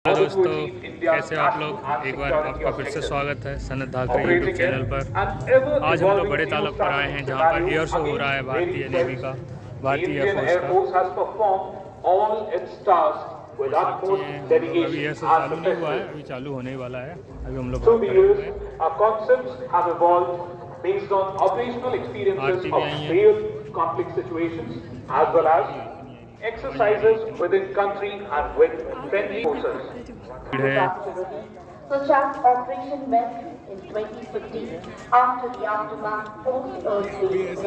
Hello दोस्तों, कैसे हो आप लोग। एक बार आपका फिर से स्वागत है सनत धाकरे यूट्यूब चैनल पर। आज हम लोग बड़े तालाब पर आए हैं जहां पर एयर शो हो रहा है भारतीय नेवी का, भारतीय एयरफोर्स का। और साक्षी हैं हम लोग। अभी एयर शो चालू नहीं हुआ है, अभी चालू होने ही वाला है। अभी हम लोग बाहर खड़े हुए हैं। आरती भी आई है। Exercises within country and with friendly forces. भीड़ है। Such Operation Mercury in 2015 after the aftermath post-earthquake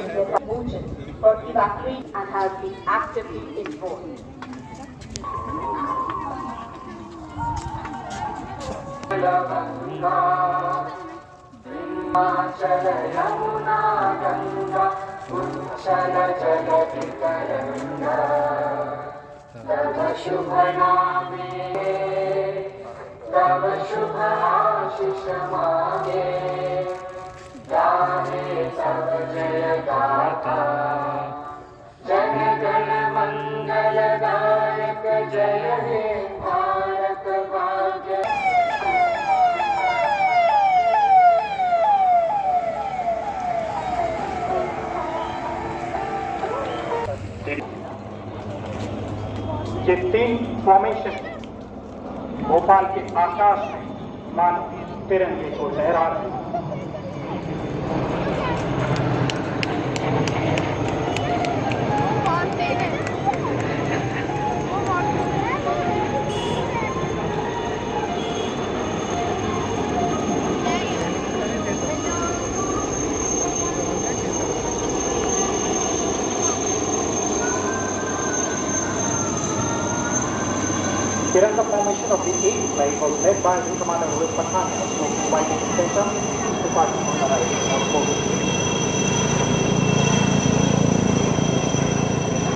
motion for evacuation and has been actively enforced. तव शुभ नामे तव शुभ आशीष मांगे गाहे तव जय गाथा जन गण मंगल दायक जय हे भारत भाग्य। ये तीन फॉर्मेशन भोपाल के आकाश में मानो तिरंगे को लहरा रहे हैं। Tiranga formation of the 8th flight was led by Wing Commander Rohit Pathan of Smoking Fighting Center to Pakistan arriving on board.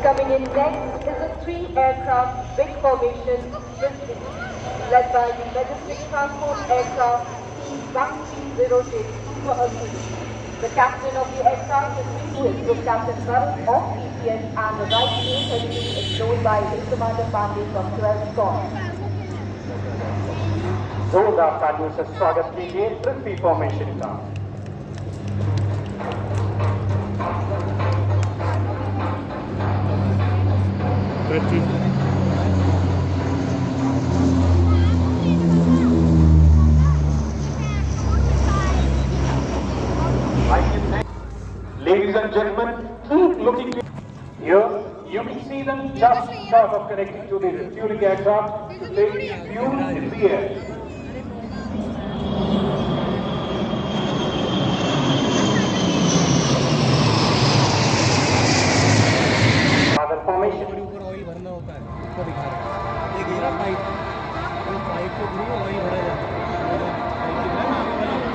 Coming in next is a 3-aircraft big formation led by the Majestic Transport Aircraft C-1306 for Azuri. The captain of the aircraft is Group Captain Varun of PCS and the right A-32 is flown by Wing Commander Pandey from 12 Squad. जोरदार तालियों से स्वागत कीजिए पृथ्वी formation का। पृथ्वी Ladies and gentlemen, keep looking here. You can see them just short of connecting to the refueling aircraft to take fuel in the air. Other formation. ऊपर oil भरना होता है, उसको दिखा रहे हैं। एक हीरा पाइप, पाइप के थ्रू ऑयल भरा जाता है। पाइप दिख रहा है ना आगे वाला?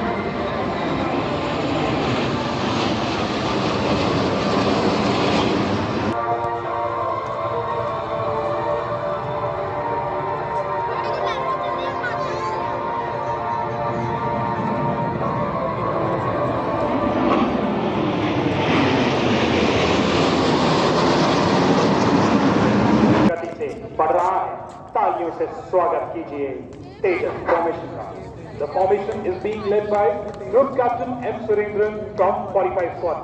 बढ़ रहा है, तालियों से स्वागत कीजिए तेजस फॉर्मेशन का। The formation is being led by Group Captain M. Surendran from 45 Squad.